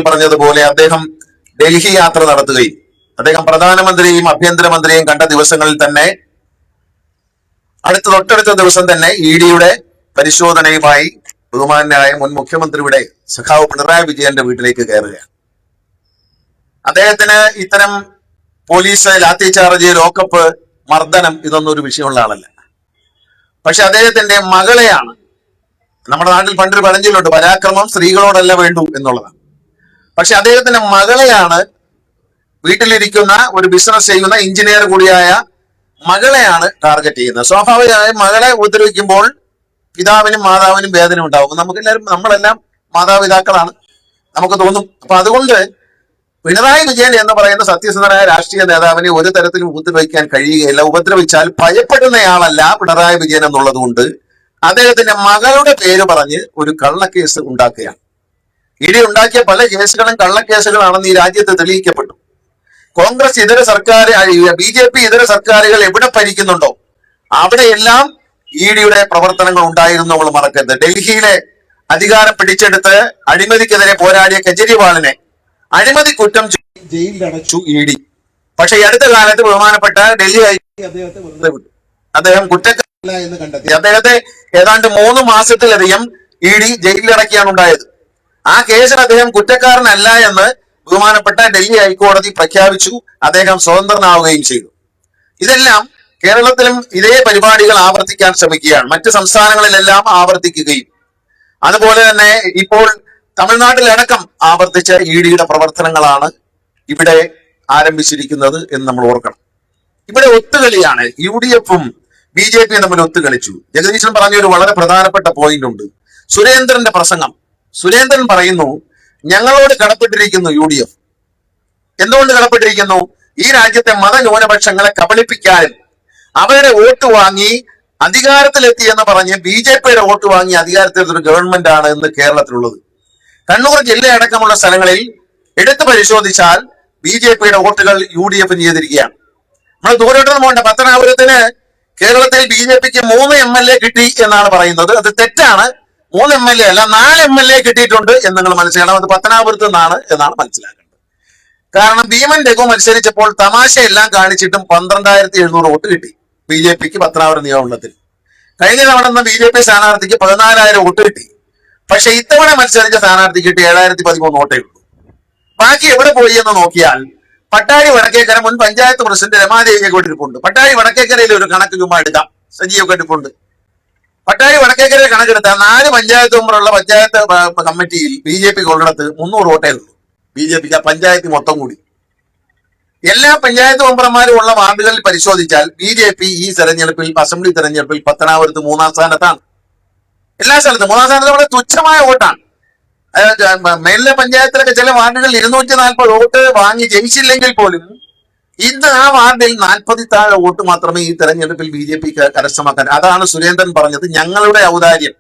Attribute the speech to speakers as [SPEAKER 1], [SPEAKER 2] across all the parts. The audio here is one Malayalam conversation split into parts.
[SPEAKER 1] പറഞ്ഞതുപോലെ അദ്ദേഹം ഡൽഹി യാത്ര നടത്തുകയും അദ്ദേഹം പ്രധാനമന്ത്രിയും ആഭ്യന്തരമന്ത്രിയും കണ്ട ദിവസങ്ങളിൽ തന്നെ തൊട്ടടുത്ത ദിവസം തന്നെ ഇഡിയുടെ പരിശോധനയുമായി ബഹുമാനായ മുൻ മുഖ്യമന്ത്രിയുടെ സഖാവ് പിണറായി വിജയന്റെ വീട്ടിലേക്ക് കയറുകയാണ്. അദ്ദേഹത്തിന് ഇത്തരം പോലീസ് ലാത്തി ചാർജ്, ലോക്കപ്പ്, മർദ്ദനം ഇതൊന്നും ഒരു വിഷയമുള്ള ആളല്ല. പക്ഷെ അദ്ദേഹത്തിന്റെ മകളെയാണ്, നമ്മുടെ നാട്ടിൽ പണ്ടൊരു പഴഞ്ചൊല്ലുണ്ട്, പരാക്രമം സ്ത്രീകളോടല്ല വേണ്ടു എന്നുള്ളതാണ്. പക്ഷെ അദ്ദേഹത്തിന്റെ മകളെയാണ്, വീട്ടിലിരിക്കുന്ന ഒരു ബിസിനസ് ചെയ്യുന്ന എഞ്ചിനീയർ കൂടിയായ മകളെയാണ് ടാർഗറ്റ് ചെയ്യുന്നത്. സ്വാഭാവികമായും മകളെ ഉപദ്രവിക്കുമ്പോൾ പിതാവിനും മാതാവിനും വേദന ഉണ്ടാവും. നമ്മളെല്ലാം മാതാപിതാക്കളാണ്, നമുക്ക് തോന്നും. അപ്പൊ അതുകൊണ്ട് പിണറായി വിജയൻ എന്ന് പറയുന്ന സത്യസന്ധനായ രാഷ്ട്രീയ നേതാവിനെ ഒരു തരത്തിലും ഉപദ്രവിക്കാൻ കഴിയുകയില്ല. ഉപദ്രവിച്ചാൽ ഭയപ്പെടുന്നയാളല്ല പിണറായി വിജയൻ എന്നുള്ളത് കൊണ്ട് അദ്ദേഹത്തിന്റെ മകളുടെ പേര് പറഞ്ഞ് ഒരു കള്ളക്കേസ് ഉണ്ടാക്കുകയാണ്. ഇടി ഉണ്ടാക്കിയ പല കേസുകളും കള്ളക്കേസുകളാണെന്ന് ഈ രാജ്യത്ത് തെളിയിക്കപ്പെട്ടു. കോൺഗ്രസ് ഇതര സർക്കാർ, BJP ഇതര സർക്കാരുകൾ എവിടെ ഭരിക്കുന്നുണ്ടോ അവിടെയെല്ലാം ഇഡിയുടെ പ്രവർത്തനങ്ങൾ ഉണ്ടായിരുന്നു. നമ്മൾ മറക്കരുത്. ഡൽഹിയിലെ അധികാരം പിടിച്ചെടുത്ത് അഴിമതിക്കെതിരെ പോരാടിയ കെജ്രിവാളിനെ അഴിമതി കുറ്റം ജയിലിലടച്ചു ഇഡി. പക്ഷെ ഈ അടുത്ത കാലത്ത് ബഹുമാനപ്പെട്ട ഡൽഹി അദ്ദേഹത്തെ വെറുതെ വിട്ടു. അദ്ദേഹം കുറ്റക്കാരനല്ല എന്ന് കണ്ടെത്തി. അദ്ദേഹത്തെ ഏതാണ്ട് 3 മാസത്തിലധികം ഇഡി ജയിലിലടക്കിയാണ് ഉണ്ടായത്. ആ കേസിൽ അദ്ദേഹം കുറ്റക്കാരനല്ല എന്ന് ബഹുമാനപ്പെട്ട ഡൽഹി ഹൈക്കോടതി പ്രഖ്യാപിച്ചു. അദ്ദേഹം സ്വതന്ത്രനാവുകയും ചെയ്തു. ഇതെല്ലാം കേരളത്തിലും ഇതേ പരിപാടികൾ ആവർത്തിക്കാൻ ശ്രമിക്കുകയാണ്. മറ്റ് സംസ്ഥാനങ്ങളിലെല്ലാം ആവർത്തിക്കുകയും അതുപോലെ തന്നെ ഇപ്പോൾ തമിഴ്നാട്ടിലടക്കം ആവർത്തിച്ച ഇഡിയുടെ പ്രവർത്തനങ്ങളാണ് ഇവിടെ ആരംഭിച്ചിരിക്കുന്നത് എന്ന് നമ്മൾ ഓർക്കണം. ഇവിടെ ഒത്തുകളിയാണ്. UDFും BJPയും തമ്മിൽ ഒത്തുകളിച്ചു. ജഗദീശൻ പറഞ്ഞൊരു വളരെ പ്രധാനപ്പെട്ട പോയിന്റ് ഉണ്ട്. സുരേന്ദ്രന്റെ പ്രസംഗം. സുരേന്ദ്രൻ പറയുന്നു, ഞങ്ങളോട് കടപ്പെട്ടിരിക്കുന്നു UDF. എന്തുകൊണ്ട് കടപ്പെട്ടിരിക്കുന്നു? ഈ രാജ്യത്തെ മതന്യൂനപക്ഷങ്ങളെ കബളിപ്പിക്കാനും അവരുടെ വോട്ട് വാങ്ങി അധികാരത്തിലെത്തി എന്ന് പറഞ്ഞ് BJPയുടെ വോട്ട് വാങ്ങി അധികാരത്തിലെത്തൊരു ഗവൺമെന്റ് ആണ് ഇന്ന് കേരളത്തിലുള്ളത്. കണ്ണൂർ ജില്ലയടക്കമുള്ള സ്ഥലങ്ങളിൽ എടുത്തു പരിശോധിച്ചാൽ BJPയുടെ വോട്ടുകൾ UDFന് ചെയ്തിരിക്കുകയാണ്. നമ്മൾ ദൂരോട്ടൊന്നും പോകണ്ട. പത്തനാപുരത്തിന് കേരളത്തിൽ BJPക്ക് 3 MLA കിട്ടി എന്നാണ് പറയുന്നത്. അത് തെറ്റാണ്. 3 MLA അല്ല, 4 MLA കിട്ടിയിട്ടുണ്ട് എന്ന് നിങ്ങൾ മനസ്സിലാക്കണം. അത് പത്തനാപുരത്ത് നിന്നാണ് എന്നാണ് മനസ്സിലാക്കേണ്ടത്. കാരണം ഭീമൻ രഘു മത്സരിച്ചപ്പോൾ തമാശയെല്ലാം കാണിച്ചിട്ടും 12,700 വോട്ട് കിട്ടി BJPക്ക് പത്തനാപുരം നിയമമണ്ഡലത്തിൽ. കഴിഞ്ഞ തവണ BJP സ്ഥാനാർത്ഥിക്ക് 14,000 വോട്ട് കിട്ടി. പക്ഷെ ഇത്തവണ മത്സരിച്ച സ്ഥാനാർത്ഥിക്ക് കിട്ടി 7,013 വോട്ടേ ഉള്ളൂ. ബാക്കി എവിടെ പോയി എന്ന് നോക്കിയാൽ പട്ടാഴി വടക്കേക്കര മുൻ പഞ്ചായത്ത് പ്രസിഡന്റ് രമാദേവിയെ കൊണ്ടിരിപ്പുണ്ട്. പട്ടാഴി വടക്കേക്കരയിൽ ഒരു കണക്ക് ചുമ്മാ എടുക്കാം. സജീവ് കണ്ടിപ്പുണ്ട്. പട്ടാഴി വടക്കേക്കരയിൽ കണക്കെടുത്താൽ 4 പഞ്ചായത്ത് മെമ്പറുള്ള പഞ്ചായത്ത് കമ്മിറ്റിയിൽ BJPക്ക് ഉള്ളിടത്ത് 300 വോട്ടേ ഉള്ളൂ. BJPക്ക് ആ പഞ്ചായത്ത് മൊത്തം കൂടി. എല്ലാ പഞ്ചായത്ത് മെമ്പർമാരും ഉള്ള വാർഡുകളിൽ പരിശോധിച്ചാൽ BJP ഈ തെരഞ്ഞെടുപ്പിൽ, അസംബ്ലി തെരഞ്ഞെടുപ്പിൽ പത്തനാപുരത്ത് 3-ാം സ്ഥാനത്താണ്. എല്ലാ സ്ഥലത്തും 3-ാം സ്ഥാനത്ത് വളരെ തുച്ഛമായ വോട്ടാണ്. മേലിലെ പഞ്ചായത്തിലൊക്കെ ചില വാർഡുകളിൽ 240 വോട്ട് വാങ്ങി ജയിച്ചില്ലെങ്കിൽ പോലും ഇന്ന് ആ വാർഡിൽ 40 താഴെ വോട്ട് മാത്രമേ ഈ തെരഞ്ഞെടുപ്പിൽ BJPക്ക് കരസ്ഥമാക്കാൻ. അതാണ് സുരേന്ദ്രൻ പറഞ്ഞത്, ഞങ്ങളുടെ ഔദാര്യം.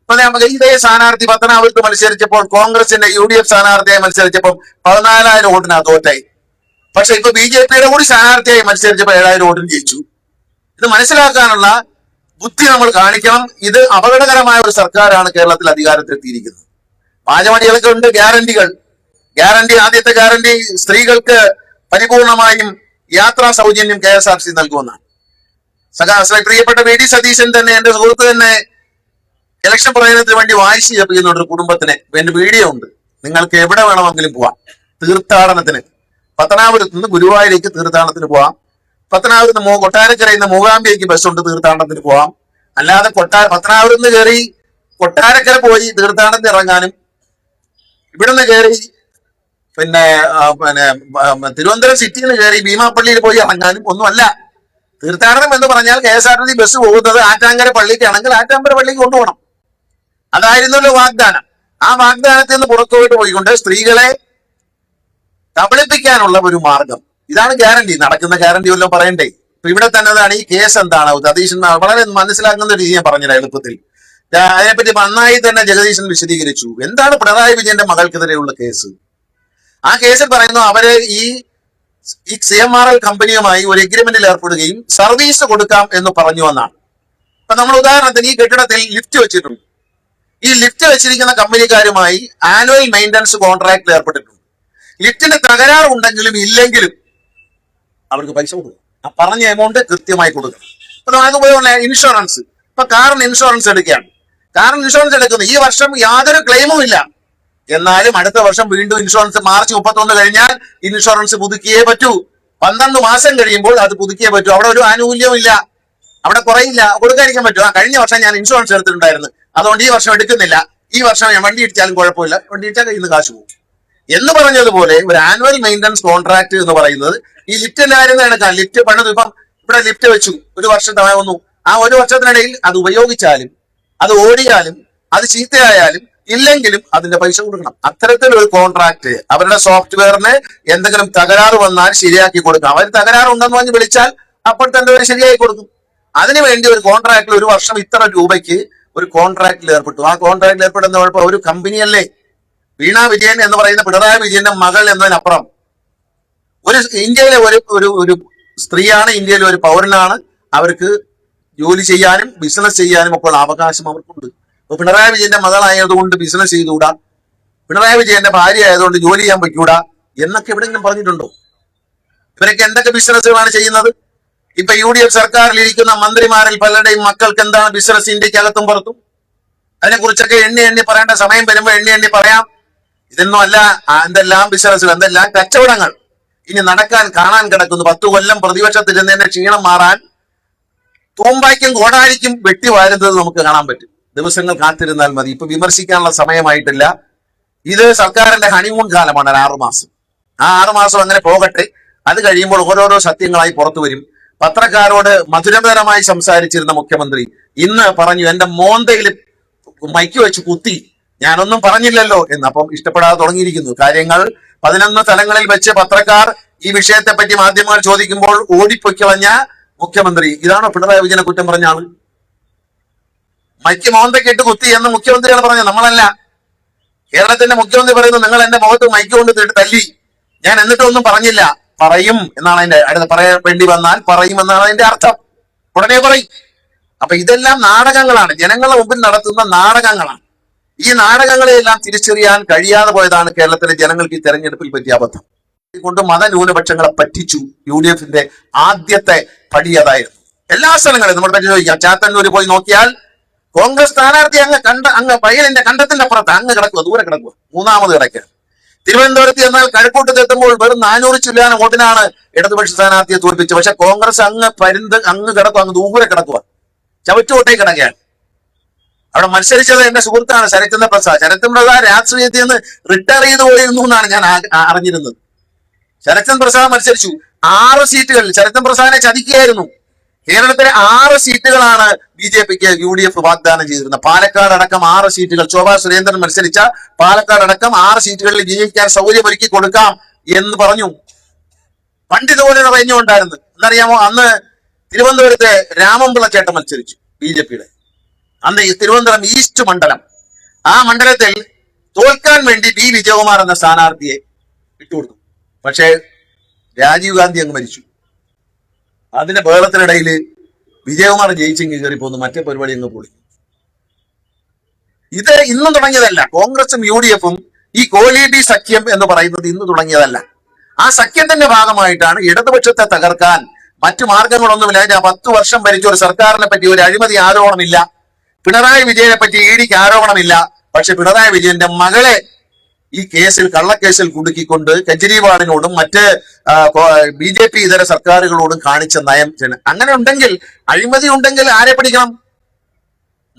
[SPEAKER 1] ഇപ്പൊ നമുക്ക് ഇതേ സ്ഥാനാർത്ഥി പത്തനാപുരത്ത് മത്സരിച്ചപ്പോൾ കോൺഗ്രസിന്റെ UDF സ്ഥാനാർത്ഥിയായി മത്സരിച്ചപ്പോൾ 14,000 വോട്ടിനാ തോറ്റായി. പക്ഷെ ഇപ്പൊ BJPയുടെ കൂടി സ്ഥാനാർത്ഥിയായി മത്സരിച്ചപ്പോൾ 7,000 വോട്ടിന് ജയിച്ചു. ഇത് മനസ്സിലാക്കാനുള്ള ബുദ്ധി നമ്മൾ കാണിക്കണം. ഇത് അപകടകരമായ ഒരു സർക്കാരാണ് കേരളത്തിൽ അധികാരത്തിലെത്തിയിരിക്കുന്നത്. പാചമടികളൊക്കെ ഉണ്ട്. ഗ്യാരണ്ടി, ആദ്യത്തെ ഗ്യാരണ്ടി സ്ത്രീകൾക്ക് പരിപൂർണമായും യാത്രാ സൗജന്യം KSRTC നൽകുമെന്നാണ്. പ്രിയപ്പെട്ട VD സതീശൻ തന്നെ, എന്റെ സുഹൃത്ത് തന്നെ, ഇലക്ഷൻ പ്രചരണത്തിന് വേണ്ടി വായിച്ചു ചെയ്യുന്നുണ്ട് ഒരു കുടുംബത്തിന്. എന്റെ വീഡിയോ ഉണ്ട്. നിങ്ങൾക്ക് എവിടെ വേണമെങ്കിലും പോവാം തീർത്ഥാടനത്തിന്. പത്തനാപുരത്ത് നിന്ന് ഗുരുവായൂരേക്ക് തീർത്ഥാടനത്തിന് പോവാം. പത്തനാപുരത്ത് കൊട്ടാരക്കരയിൽ നിന്ന് മൂകാംബിയേക്ക് ബസ്സുണ്ട്, തീർത്ഥാടനത്തിന് പോവാം. അല്ലാതെ പത്തനാപുരത്ത് നിന്ന് കയറി കൊട്ടാരക്കര പോയി തീർത്ഥാടനത്തിന് ഇറങ്ങാനും ഇവിടുന്ന് കയറി പിന്നെ തിരുവനന്തപുരം സിറ്റിയിൽ നിന്ന് കയറി ഭീമാപ്പള്ളിയിൽ പോയി ഇറങ്ങാനും ഒന്നുമല്ല. തീർത്ഥാടനം എന്ന് പറഞ്ഞാൽ KSRTC ബസ് പോകുന്നത് ആറ്റാങ്കര പള്ളിക്കാണെങ്കിൽ ആറ്റാങ്കര പള്ളിക്ക് കൊണ്ടുപോകണം. അതായിരുന്നല്ലോ വാഗ്ദാനം. ആ വാഗ്ദാനത്തിൽ നിന്ന് പുറത്തുപോയിട്ട് പോയിക്കൊണ്ട് സ്ത്രീകളെ കബളിപ്പിക്കാനുള്ള ഒരു മാർഗം. ഇതാണ് ഗ്യാരണ്ടി. നടക്കുന്ന ഗ്യാരണ്ടി വല്ലതും പറയണ്ടേ? ഇപ്പൊ ഇവിടെ തന്നെ ഈ കേസ് എന്താണ് സതീശൻ വളരെ മനസ്സിലാക്കുന്ന രീതി ഞാൻ പറഞ്ഞില്ല എളുപ്പത്തിൽ. അതിനെപ്പറ്റി നന്നായി തന്നെ ജഗദീശൻ വിശദീകരിച്ചു. എന്താണ് പിണറായി വിജയന്റെ മകൾക്കെതിരെയുള്ള കേസ്? ആ കേസിൽ പറയുന്നു അവര് ഈ CMRL കമ്പനിയുമായി ഒരു എഗ്രിമെന്റിൽ ഏർപ്പെടുകയും സർവീസ് കൊടുക്കാം എന്ന് പറഞ്ഞു എന്നാണ്. ഇപ്പൊ നമ്മൾ ഉദാഹരണത്തിന് ഈ കെട്ടിടത്തിൽ ലിഫ്റ്റ് വെച്ചിട്ടുണ്ട്. ഈ ലിഫ്റ്റ് വെച്ചിരിക്കുന്ന കമ്പനിക്കാരുമായി ആനുവൽ മെയിൻ്റനൻസ് കോൺട്രാക്റ്റിൽ ഏർപ്പെട്ടിട്ടുണ്ട്. ലിഫ്റ്റിന്റെ തകരാറുണ്ടെങ്കിലും ഇല്ലെങ്കിലും അവർക്ക് പൈസ കൊടുക്കും. ആ പറഞ്ഞ എമൗണ്ട് കൃത്യമായി കൊടുക്കണം. അപ്പൊ അതുപോലെ ഇൻഷുറൻസ്, ഇപ്പൊ കാറിന് ഇൻഷുറൻസ് എടുക്കുകയാണ്. കാറിന് ഇൻഷുറൻസ് എടുക്കുന്നു, ഈ വർഷം യാതൊരു ക്ലെയിമും ഇല്ല. എന്നാലും അടുത്ത വർഷം വീണ്ടും ഇൻഷുറൻസ് മാർച്ച് 31 കഴിഞ്ഞാൽ ഇൻഷുറൻസ് പുതുക്കിയേ പറ്റൂ. 12 മാസം കഴിയുമ്പോൾ അത് പുതുക്കിയേ പറ്റൂ. അവിടെ ഒരു ആനുകൂല്യവും ഇല്ല, അവിടെ കുറയില്ല, കൊടുക്കാതിരിക്കാൻ പറ്റും. കഴിഞ്ഞ വർഷം ഞാൻ ഇൻഷുറൻസ് എടുത്തിട്ടുണ്ടായിരുന്നു, അതുകൊണ്ട് ഈ വർഷം എടുക്കുന്നില്ല. ഈ വർഷം ഞാൻ വണ്ടി ഇടിച്ചാലും കുഴപ്പമില്ല, വണ്ടി ഇടിച്ചാൽ കയ്യിൽ നിന്ന് കാശ് പോകും എന്ന് പറഞ്ഞതുപോലെ ഒരു ആനുവൽ മെയിൻ്റനൻസ് കോൺട്രാക്ട് എന്ന് പറയുന്നത് ഈ ലിഫ്റ്റിന്റെ കാര്യം നടക്കാൻ. ലിഫ്റ്റ് പണിത് ഇപ്പം ഇവിടെ ലിഫ്റ്റ് വെച്ചു, ഒരു വർഷത്താവുന്നു. ആ ഒരു വർഷത്തിനിടയിൽ അത് ഉപയോഗിച്ചാലും അത് ഓടിയാലും അത് ചീത്തയായാലും ഇല്ലെങ്കിലും അതിന്റെ പൈസ കൊടുക്കണം. അത്തരത്തിലൊരു കോൺട്രാക്ട് അവരുടെ സോഫ്റ്റ്വെയറിന് എന്തെങ്കിലും തകരാറ് വന്നാൽ ശരിയാക്കി കൊടുക്കാം. അവർ തകരാറുണ്ടെന്ന് പറഞ്ഞ് വിളിച്ചാൽ അപ്പോൾ തന്നെ അവർ ശരിയാക്കി കൊടുക്കും. അതിനുവേണ്ടി ഒരു കോൺട്രാക്റ്റിൽ ഒരു വർഷം ഇത്ര രൂപയ്ക്ക് ഒരു കോൺട്രാക്റ്റിൽ ഏർപ്പെട്ടു. ആ കോൺട്രാക്റ്റിൽ ഏർപ്പെടുന്ന കുഴപ്പം ഒരു കമ്പനിയല്ലേ. വീണ വിജയൻ എന്ന് പറയുന്ന പിണറായി വിജയന്റെ മകൾ എന്നതിനപ്പുറം ഒരു ഇന്ത്യയിലെ ഒരു സ്ത്രീയാണ്, ഇന്ത്യയിലെ ഒരു പൗരനാണ്. അവർക്ക് ജോലി ചെയ്യാനും ബിസിനസ് ചെയ്യാനും ഒക്കെ അവകാശം അവർക്കുണ്ട്. അപ്പൊ പിണറായി വിജയന്റെ മകളായതുകൊണ്ട് ബിസിനസ് ചെയ്തുകൂടാ, പിണറായി വിജയന്റെ ഭാര്യ ആയതുകൊണ്ട് ജോലി ചെയ്യാൻ പറ്റൂടാ എന്നൊക്കെ എവിടെയെങ്കിലും പറഞ്ഞിട്ടുണ്ടോ? ഇവരൊക്കെ എന്തൊക്കെ ബിസിനസ്സുകളാണ് ചെയ്യുന്നത്? ഇപ്പൊ UDF സർക്കാരിൽ ഇരിക്കുന്ന മന്ത്രിമാരിൽ പലരുടെയും മക്കൾക്ക് എന്താണ് ബിസിനസ് ഇന്ത്യക്കകത്തും പുറത്തും? അതിനെക്കുറിച്ചൊക്കെ എണ്ണി പറയേണ്ട സമയം വരുമ്പോൾ എണ്ണി പറയാം. ഇതൊന്നും അല്ല എന്തെല്ലാം ബിസിനസ്സുകൾ, എന്തെല്ലാം കച്ചവടങ്ങൾ ഇനി നടക്കാൻ കാണാൻ കിടക്കുന്നു. 10 കൊല്ലം പ്രതിപക്ഷത്തിരുന്നതിന്റെ ക്ഷീണം മാറാൻ തൂമ്പായ്ക്കും കോടാലിക്കും വെട്ടി വാരുന്നത് നമുക്ക് കാണാൻ പറ്റും. ദിവസങ്ങൾ കാത്തിരുന്നാൽ മതി. ഇപ്പൊ വിമർശിക്കാനുള്ള സമയമായിട്ടില്ല. ഇത് സർക്കാരിന്റെ ഹണിമൂൺ കാലമാണ്, 6 മാസം. ആ 6 മാസം അങ്ങനെ പോകട്ടെ. അത് കഴിയുമ്പോൾ ഓരോരോ സത്യങ്ങളായി പുറത്തു വരും. പത്രക്കാരോട് മധുരതരമായി സംസാരിച്ചിരുന്ന മുഖ്യമന്ത്രി ഇന്ന് പറഞ്ഞു, എന്റെ മോന്തയിൽ മൈക്ക് വെച്ച് കുത്തി, ഞാനൊന്നും പറഞ്ഞില്ലല്ലോ എന്ന്. അപ്പം ഇഷ്ടപ്പെടാതെ തുടങ്ങിയിരിക്കുന്നു കാര്യങ്ങൾ. 11 സ്ഥലങ്ങളിൽ വെച്ച് പത്രക്കാർ ഈ വിഷയത്തെ പറ്റി മാധ്യമങ്ങൾ ചോദിക്കുമ്പോൾ ഓടിപ്പൊയ്ക്കളഞ്ഞ മുഖ്യമന്ത്രി. ഇതാണോ പിണറായി വിജയനെ കുറ്റം പറഞ്ഞ ആള്? മൈക്ക് മോന്തയ്ക്ക് ഇട്ട് കുത്തി എന്ന് മുഖ്യമന്ത്രിയാണ് പറഞ്ഞത്, നമ്മളല്ല. കേരളത്തിന്റെ മുഖ്യമന്ത്രി പറയുന്നത് നിങ്ങൾ എന്റെ മുഖത്ത് മൈക്ക് കൊണ്ട് തല്ലി, ഞാൻ എന്നിട്ടൊന്നും പറഞ്ഞില്ല. പറയും എന്നാണ് അതിന്റെ അടുത്ത്, പറയാൻ വേണ്ടി വന്നാൽ പറയും എന്നാണ് അതിന്റെ അർത്ഥം. ഉടനെ പറയും. അപ്പൊ ഇതെല്ലാം നാടകങ്ങളാണ്, ജനങ്ങളുടെ മുമ്പിൽ നടത്തുന്ന നാടകങ്ങളാണ്. ഈ നാടകങ്ങളെയെല്ലാം തിരിച്ചറിയാൻ കഴിയാതെ പോയതാണ് കേരളത്തിലെ ജനങ്ങൾക്ക് ഈ തെരഞ്ഞെടുപ്പിൽ പറ്റിയ അബദ്ധം. കൊണ്ട് മതന്യൂനപക്ഷങ്ങളെ പറ്റിച്ചു. UDFന്റെ ആദ്യത്തെ പടി അതായിരുന്നു. എല്ലാ സ്ഥലങ്ങളിലും നമ്മൾ പരിശോധിക്കാം. ചാത്തന്നൂര് പോയി നോക്കിയാൽ കോൺഗ്രസ് സ്ഥാനാർത്ഥി അങ്ങ് വയലിന്റെ കണ്ടത്തിന്റെ അപ്പുറത്ത് അങ്ങ് കിടക്കുക, ദൂരെ കിടക്കുക, 3ാമത് കിടക്കുക. തിരുവനന്തപുരത്ത് എന്നാൽ കഴക്കൂട്ടത്ത് എത്തുമ്പോൾ വെറും 400 ചില്ലാനം വോട്ടിനാണ് ഇടതുപക്ഷ സ്ഥാനാർത്ഥിയെ തോൽപ്പിച്ചത്. പക്ഷെ കോൺഗ്രസ് അങ്ങ് കിടക്കുക, അങ്ങ് ദൂരെ കിടക്കുക, ചവറ്റുകൊട്ടേ കിടക്കുകയാണ്. അവിടെ മത്സരിച്ചത് എന്റെ സുഹൃത്താണ് ശരത്ചന്ദ്ര പ്രസാദ്. ശരത്ചന്ദ്ര പ്രസാദ് രാഷ്ട്രീയത്തിൽ നിന്ന് റിട്ടയർ ചെയ്ത് പോയിരുന്നു എന്നാണ് ഞാൻ അറിഞ്ഞിരുന്നത്. ശരത്ചന്ദ്ര പ്രസാദ് മത്സരിച്ചു 6 സീറ്റുകളിൽ. ശരത്ചന്ദ്ര പ്രസാദിനെ ചതിക്കുകയായിരുന്നു. കേരളത്തിലെ 6 സീറ്റുകളാണ് BJPക്ക് UDF വാഗ്ദാനം ചെയ്തിരുന്നത്. പാലക്കാട് അടക്കം 6 സീറ്റുകൾ. ശോഭാ സുരേന്ദ്രൻ മത്സരിച്ച പാലക്കാട് അടക്കം 6 സീറ്റുകളിൽ വിജയിക്കാൻ സൗകര്യമൊരുക്കി കൊടുക്കാം എന്ന് പറഞ്ഞു. പണ്ടിതുപോലെ പറഞ്ഞുകൊണ്ടായിരുന്നു. എന്നറിയാമോ, അന്ന് തിരുവനന്തപുരത്തെ രാമൻപിള്ള ചേട്ടൻ മത്സരിച്ചു BJPയുടെ. അന്ന് ഈ തിരുവനന്തപുരം ഈസ്റ്റ് മണ്ഡലം, ആ മണ്ഡലത്തിൽ തോൽക്കാൻ വേണ്ടി B. വിജയകുമാർ എന്ന സ്ഥാനാർത്ഥിയെ വിട്ടുകൊടുത്തു. പക്ഷേ രാജീവ് ഗാന്ധി അങ്ങ് മരിച്ചു. അതിന്റെ ബഹളത്തിനിടയിൽ വിജയകുമാർ ജയിച്ചെങ്കിൽ കയറി പോകുന്നു, മറ്റേ പരിപാടി അങ്ങ് പൊളി. ഇത് ഇന്നും തുടങ്ങിയതല്ല. കോൺഗ്രസും UDFും ഈ കോലീബി സഖ്യം എന്ന് പറയുന്നത് ഇന്ന് തുടങ്ങിയതല്ല. ആ സഖ്യത്തിന്റെ ഭാഗമായിട്ടാണ് ഇടതുപക്ഷത്തെ തകർക്കാൻ മറ്റു മാർഗങ്ങളൊന്നുമില്ല. 10 വർഷം ഭരിച്ച ഒരു സർക്കാരിനെ പറ്റി ഒരു അഴിമതി ആരോപണമില്ല. പിണറായി വിജയനെ പറ്റി EDക്ക് ആരോപണമില്ല. പക്ഷെ പിണറായി വിജയന്റെ മകളെ ഈ കേസിൽ, കള്ളക്കേസിൽ കുടുക്കിക്കൊണ്ട് കെജ്രിവാളിനോടും മറ്റ് BJP ഇതര സർക്കാരുകളോടും കാണിച്ച നയം. അങ്ങനെ ഉണ്ടെങ്കിൽ, അഴിമതി ഉണ്ടെങ്കിൽ ആരെ പിടിക്കണം?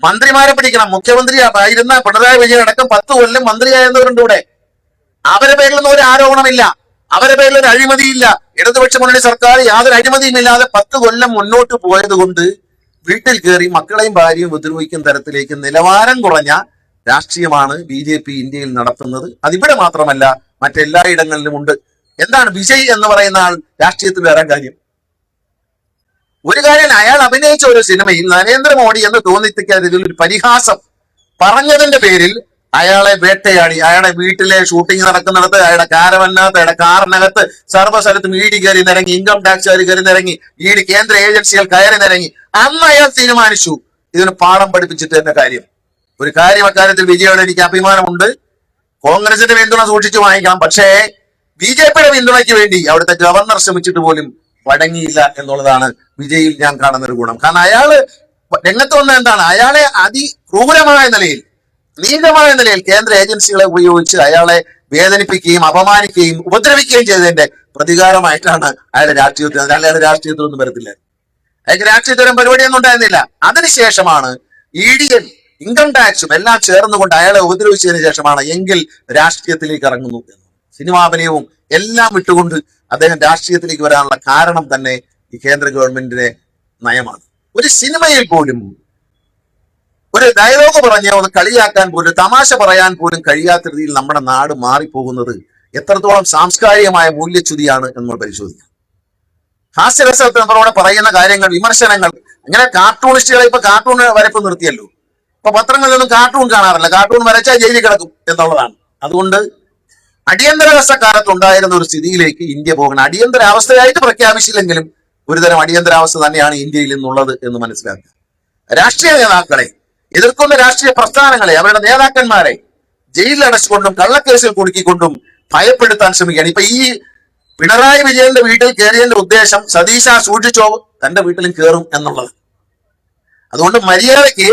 [SPEAKER 1] മന്ത്രിമാരെ പിടിക്കണം. മുഖ്യമന്ത്രി ആയിരുന്ന പിണറായി വിജയൻ അടക്കം 10 കൊല്ലം മന്ത്രിയായിരുന്നവരുണ്ട് ഇവിടെ. അവരെ പേരിലൊന്നും ഒരു ആരോപണമില്ല, അവരെ പേരിൽ ഒരു അഴിമതിയില്ല. ഇടതുപക്ഷ മുന്നണി സർക്കാർ യാതൊരു അഴിമതിയും ഇല്ലാതെ 10 കൊല്ലം മുന്നോട്ട് പോയത് കൊണ്ട് വീട്ടിൽ കയറി മക്കളെയും ഭാര്യയും ഉപദ്രവിക്കുന്ന തരത്തിലേക്ക് നിലവാരം കുറഞ്ഞ രാഷ്ട്രീയമാണ് BJP ഇന്ത്യയിൽ നടത്തുന്നത്. അതിവിടെ മാത്രമല്ല, മറ്റെല്ലായിടങ്ങളിലും ഉണ്ട്. എന്താണ് വിജയ് എന്ന് പറയുന്ന ആൾ രാഷ്ട്രീയത്തിൽ വരാൻ കാര്യം? ഒരു കാര്യം, അയാൾ അഭിനയിച്ച ഒരു സിനിമയിൽ നരേന്ദ്രമോദി എന്ന് തോന്നിപ്പിക്കാൻ ഇതിലൊരു പരിഹാസം പറഞ്ഞതിന്റെ പേരിൽ അയാളെ വേട്ടയാടി. അയാളുടെ വീട്ടിലെ ഷൂട്ടിംഗ് നടക്കുന്നിടത്ത്, അയാളുടെ കാരവനകത്ത്, അയാളുടെ കാറിനകത്ത് സർവ്വസ്ഥലത്തും ED കയറി നിരങ്ങി, ഇൻകം ടാക്സുകാർ കയറി നിരങ്ങി, ED കേന്ദ്ര ഏജൻസികൾ കയറി നിരങ്ങി. അന്ന് അയാൾ തീരുമാനിച്ചു ഇതിന് പാഠം പഠിപ്പിച്ചിട്ട് എന്ന കാര്യം. ഒരു കാര്യം അക്കാര്യത്തിൽ വിജയോട് എനിക്ക് അഭിമാനമുണ്ട്. കോൺഗ്രസിന്റെ പിന്തുണ സൂക്ഷിച്ചു വാങ്ങിക്കണം. പക്ഷേ BJPയുടെ പിന്തുണയ്ക്ക് വേണ്ടി അവിടുത്തെ ഗവർണർ ശ്രമിച്ചിട്ട് പോലും വഴങ്ങിയില്ല എന്നുള്ളതാണ് വിജയിൽ ഞാൻ കാണുന്ന ഒരു ഗുണം. കാരണം അയാള് രംഗത്ത് വന്ന എന്താണ്, അയാളെ അതിക്രൂരമായ നിലയിൽ, നീചമായ നിലയിൽ കേന്ദ്ര ഏജൻസികളെ ഉപയോഗിച്ച് അയാളെ വേദനിപ്പിക്കുകയും അപമാനിക്കുകയും ഉപദ്രവിക്കുകയും ചെയ്തതിന്റെ പ്രതികാരമായിട്ടാണ് അയാളുടെ രാഷ്ട്രീയത്തിലൊന്നും വരത്തില്ല. അയാൾക്ക് രാഷ്ട്രീയത്തരം പരിപാടിയൊന്നും ഉണ്ടായിരുന്നില്ല. അതിനുശേഷമാണ് EDM, ഇൻകം ടാക്സും എല്ലാം ചേർന്നുകൊണ്ട് അയാളെ ഉപദ്രവിച്ചതിന് ശേഷമാണ് എങ്കിൽ രാഷ്ട്രീയത്തിലേക്ക് ഇറങ്ങുന്നു. സിനിമാഭിനയവും എല്ലാം വിട്ടുകൊണ്ട് അദ്ദേഹം രാഷ്ട്രീയത്തിലേക്ക് വരാനുള്ള കാരണം തന്നെ ഈ കേന്ദ്ര ഗവൺമെന്റിന്റെ നയമാണ്. ഒരു സിനിമയിൽ പോലും ഒരു ഡയലോഗ് പറഞ്ഞ് ഒന്ന് കളിയാക്കാൻ പോലും, തമാശ പറയാൻ പോലും കഴിയാത്ത രീതിയിൽ നമ്മുടെ നാട് മാറിപ്പോകുന്നത് എത്രത്തോളം സാംസ്കാരികമായ മൂല്യച്യുതിയാണ് എന്ന് നമ്മൾ പരിശോധിക്കാം. ഹാസ്യരസത്തിൽ നമ്മളോട് പറയുന്ന കാര്യങ്ങൾ, വിമർശനങ്ങൾ, അങ്ങനെ കാർട്ടൂണിസ്റ്റുകളെ ഇപ്പൊ കാർട്ടൂൺ വരപ്പ് നിർത്തിയല്ലോ. ഇപ്പൊ പത്രങ്ങളിലൊന്നും കാർട്ടൂൺ കാണാറില്ല. കാർട്ടൂൺ വരച്ചാൽ ജയിലിൽ കിടക്കും എന്നുള്ളതാണ്. അതുകൊണ്ട് അടിയന്തരാവസ്ഥക്കാലത്ത് ഉണ്ടായിരുന്ന ഒരു സ്ഥിതിയിലേക്ക് ഇന്ത്യ പോകണം. അടിയന്തരാവസ്ഥയായിട്ട് പ്രഖ്യാപിച്ചില്ലെങ്കിലും ഒരുതരം അടിയന്തരാവസ്ഥ തന്നെയാണ് ഇന്ത്യയിൽ നിന്നുള്ളത് എന്ന് മനസ്സിലാക്കുക. രാഷ്ട്രീയ നേതാക്കളെ, എതിർക്കുന്ന രാഷ്ട്രീയ പ്രസ്ഥാനങ്ങളെ, അവരുടെ നേതാക്കന്മാരെ ജയിലിലടച്ചുകൊണ്ടും കള്ളക്കേസിൽ കുടുക്കിക്കൊണ്ടും ഭയപ്പെടുത്താൻ ശ്രമിക്കുകയാണ്. ഇപ്പൊ ഈ പിണറായി വിജയന്റെ വീട്ടിൽ കയറിയതിന്റെ ഉദ്ദേശം സതീശ സൂക്ഷിച്ചോ തന്റെ വീട്ടിലും കയറും എന്നുള്ളത്. അതുകൊണ്ട് മര്യാദയ്ക്ക്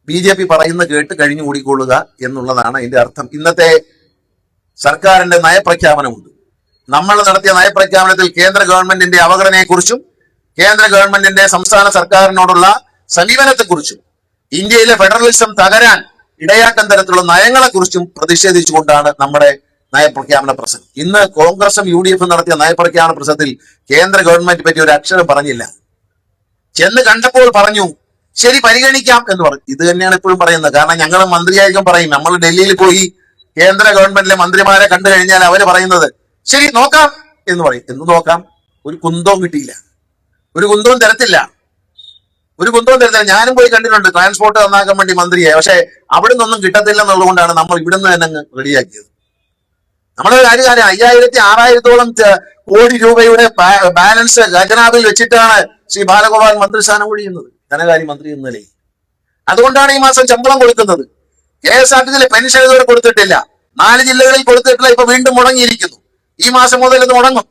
[SPEAKER 1] BJP പറയുന്ന കേട്ട് കഴിഞ്ഞു കൂടിക്കൊള്ളുക എന്നുള്ളതാണ് അതിന്റെ അർത്ഥം. ഇന്നത്തെ സർക്കാരിന്റെ നയപ്രഖ്യാപനമുണ്ട്. നമ്മൾ നടത്തിയ നയപ്രഖ്യാപനത്തിൽ കേന്ദ്ര ഗവൺമെന്റിന്റെ അവഗണനയെക്കുറിച്ചും കേന്ദ്ര ഗവൺമെന്റിന്റെ സംസ്ഥാന സർക്കാരിനോടുള്ള സമീപനത്തെക്കുറിച്ചും ഇന്ത്യയിലെ ഫെഡറലിസം തകരാൻ ഇടയാക്കാൻ തരത്തിലുള്ള നയങ്ങളെക്കുറിച്ചും പ്രതിഷേധിച്ചുകൊണ്ടാണ് നമ്മുടെ നയപ്രഖ്യാപന പ്രസംഗം. ഇന്ന് കോൺഗ്രസും UDF നടത്തിയ നയപ്രഖ്യാപന പ്രസംഗത്തിൽ കേന്ദ്ര ഗവൺമെന്റ് പറ്റി ഒരു അക്ഷരം പറഞ്ഞില്ല. ചെന്ന് കണ്ടപ്പോൾ പറഞ്ഞു ശരി പരിഗണിക്കാം എന്ന് പറഞ്ഞു. ഇത് തന്നെയാണ് ഇപ്പോഴും പറയുന്നത്. കാരണം ഞങ്ങൾ മന്ത്രിയായിരിക്കും പറയും, നമ്മൾ ഡൽഹിയിൽ പോയി കേന്ദ്ര ഗവൺമെന്റിലെ മന്ത്രിമാരെ കണ്ടു കഴിഞ്ഞാൽ അവര് പറയുന്നത് ശരി നോക്കാം എന്ന് പറയും. എന്ത് നോക്കാം? ഒരു കുന്തവും കിട്ടിയില്ല, ഒരു കുന്തവും തരത്തില്ല. ഞാനും പോയി കണ്ടിട്ടുണ്ട് ട്രാൻസ്പോർട്ട് നന്നാക്കാൻ വേണ്ടി മന്ത്രിയെ. പക്ഷെ അവിടെ നിന്നൊന്നും കിട്ടത്തില്ല എന്നുള്ളതുകൊണ്ടാണ് നമ്മൾ ഇവിടുന്ന് തന്നെ അങ്ങ് റെഡിയാക്കിയത്. നമ്മളെ കാര്യം 5000-6000-ഓളം കോടി രൂപയുടെ ബാലൻസ് ഖജനാവിൽ വെച്ചിട്ടാണ് ശ്രീ ബാലഗോപാൽ മന്ത്രിസ്ഥാനം ഒഴിയുന്നത്, ധനകാര്യ മന്ത്രി എന്ന നിലയിൽ. അതുകൊണ്ടാണ് ഈ മാസം ശമ്പളം കൊടുക്കുന്നത്. KSRTC പെൻഷൻ ഇതുവരെ കൊടുത്തിട്ടില്ല. 4 ജില്ലകളിൽ കൊടുത്തിട്ടില്ല. ഇപ്പൊ വീണ്ടും മുടങ്ങിയിരിക്കുന്നു. ഈ മാസം മുതൽ ഇത് മുടങ്ങും.